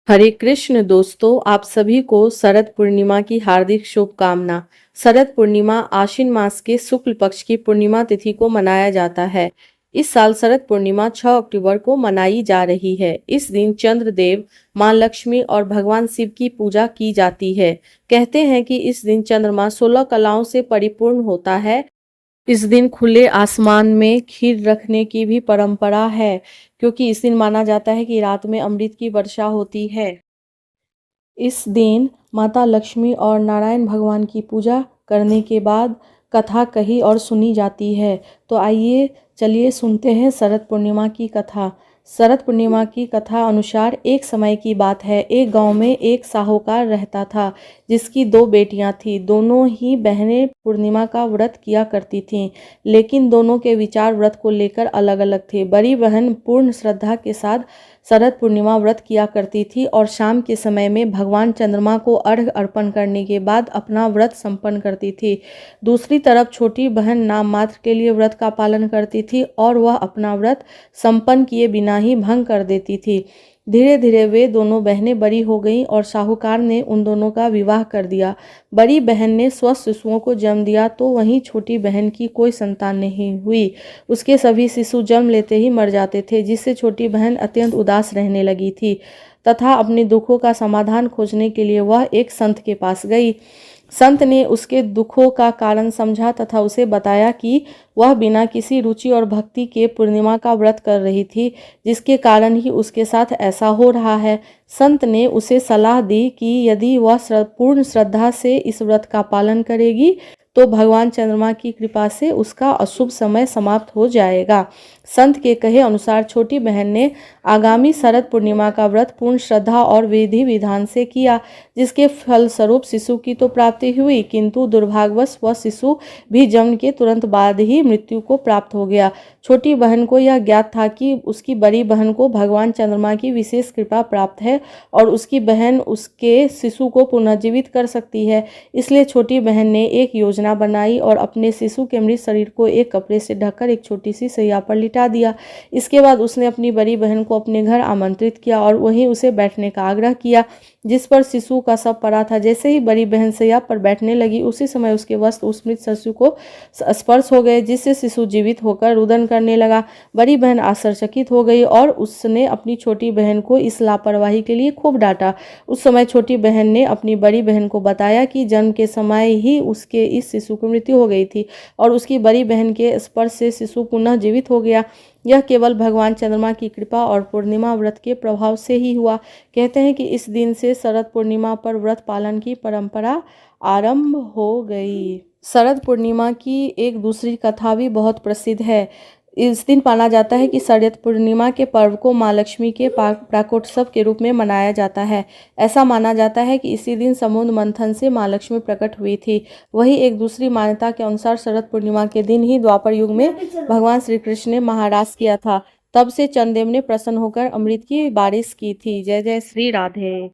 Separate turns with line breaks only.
हरे कृष्ण दोस्तों, आप सभी को शरद पूर्णिमा की हार्दिक शुभकामना। शरद पूर्णिमा आश्विन मास के शुक्ल पक्ष की पूर्णिमा तिथि को मनाया जाता है। इस साल शरद पूर्णिमा 6 अक्टूबर को मनाई जा रही है। इस दिन चंद्रदेव, मां लक्ष्मी और भगवान शिव की पूजा की जाती है। कहते हैं कि इस दिन चंद्रमा 16 कलाओं से परिपूर्ण होता है। इस दिन खुले आसमान में खीर रखने की भी परंपरा है, क्योंकि इस दिन माना जाता है कि रात में अमृत की वर्षा होती है। इस दिन माता लक्ष्मी और नारायण भगवान की पूजा करने के बाद कथा कही और सुनी जाती है। तो आइए चलिए सुनते हैं शरद पूर्णिमा की कथा। शरद पूर्णिमा की कथा अनुसार एक समय की बात है। एक गांव में एक साहूकार रहता था, जिसकी 2 बेटियां थीं। दोनों ही बहनें पूर्णिमा का व्रत किया करती थीं, लेकिन दोनों के विचार व्रत को लेकर अलग-अलग थे। बड़ी बहन पूर्ण श्रद्धा के साथ शरद पूर्णिमा व्रत किया करती थी और शाम के समय में भगवान चंद्रमा को अर्घ्य अर्पण करने के बाद अपना व्रत संपन्न करती थी। दूसरी तरफ छोटी बहन नाम मात्र के लिए व्रत का पालन करती थी और वह अपना व्रत संपन्न किए बिना ही भंग कर देती थी। धीरे धीरे वे दोनों बहनें बड़ी हो गईं और साहूकार ने उन दोनों का विवाह कर दिया। बड़ी बहन ने स्वस्थ शिशुओं को जन्म दिया, तो वहीं छोटी बहन की कोई संतान नहीं हुई। उसके सभी शिशु जन्म लेते ही मर जाते थे, जिससे छोटी बहन अत्यंत उदास रहने लगी थी तथा अपने दुखों का समाधान खोजने के लिए वह एक संत के पास गई। संत ने उसके दुखों का कारण समझा तथा उसे बताया कि वह बिना किसी रुचि और भक्ति के पूर्णिमा का व्रत कर रही थी, जिसके कारण ही उसके साथ ऐसा हो रहा है। संत ने उसे सलाह दी कि यदि वह पूर्ण श्रद्धा से इस व्रत का पालन करेगी तो भगवान चंद्रमा की कृपा से उसका अशुभ समय समाप्त हो जाएगा। संत के कहे अनुसार छोटी बहन ने आगामी शरद पूर्णिमा का व्रत पूर्ण श्रद्धा और विधि विधान से किया, जिसके फलस्वरूप शिशु की तो प्राप्ति हुई, किंतु दुर्भाग्यवश वह शिशु भी जन्म के तुरंत बाद ही मृत्यु को प्राप्त हो गया। छोटी बहन को यह ज्ञात था कि उसकी बड़ी बहन को भगवान चंद्रमा की विशेष कृपा प्राप्त है और उसकी बहन उसके शिशु को पुनर्जीवित कर सकती है। इसलिए छोटी बहन ने एक योजना बनाई और अपने शिशु के मृत शरीर को एक कपड़े से ढककर एक छोटी सी सैया पर लिटा दिया। इसके बाद उसने अपनी बड़ी बहन को अपने घर आमंत्रित किया और वहीं उसे बैठने का आग्रह किया, जिस पर शिशु का शव पड़ा था। जैसे ही बड़ी बहन सैया पर बैठने लगी, उसी समय उसके वस्त्र उस मृत शिशु को स्पर्श हो गए, जिससे शिशु जीवित होकर रुदन करने लगा। बड़ी बहन आश्चर्यचकित हो गई और उसने अपनी छोटी बहन को इस लापरवाही के लिए खूब डांटा। उस समय छोटी बहन ने अपनी बड़ी बहन को बताया कि जन्म के समय ही उसके इस शिशु की मृत्यु हो गई थी और उसकी बड़ी बहन के स्पर्श से शिशु पुनः जीवित हो गया। यह केवल भगवान चंद्रमा की कृपा और पूर्णिमा व्रत के प्रभाव से ही हुआ। कहते हैं कि इस दिन से शरद पूर्णिमा पर व्रत पालन की परंपरा आरंभ हो गई। शरद पूर्णिमा की एक दूसरी कथा भी बहुत प्रसिद्ध है। इस दिन माना जाता है कि शरद पूर्णिमा के पर्व को मां लक्ष्मी के प्राकोत्सव के रूप में मनाया जाता है। ऐसा माना जाता है कि इसी दिन समुद्र मंथन से मां लक्ष्मी प्रकट हुई थी। वहीं एक दूसरी मान्यता के अनुसार शरद पूर्णिमा के दिन ही द्वापर युग में भगवान श्री कृष्ण ने महाराज किया था। तब से चंद्रदेव ने प्रसन्न होकर अमृत की बारिश की थी। जय जय श्री राधे।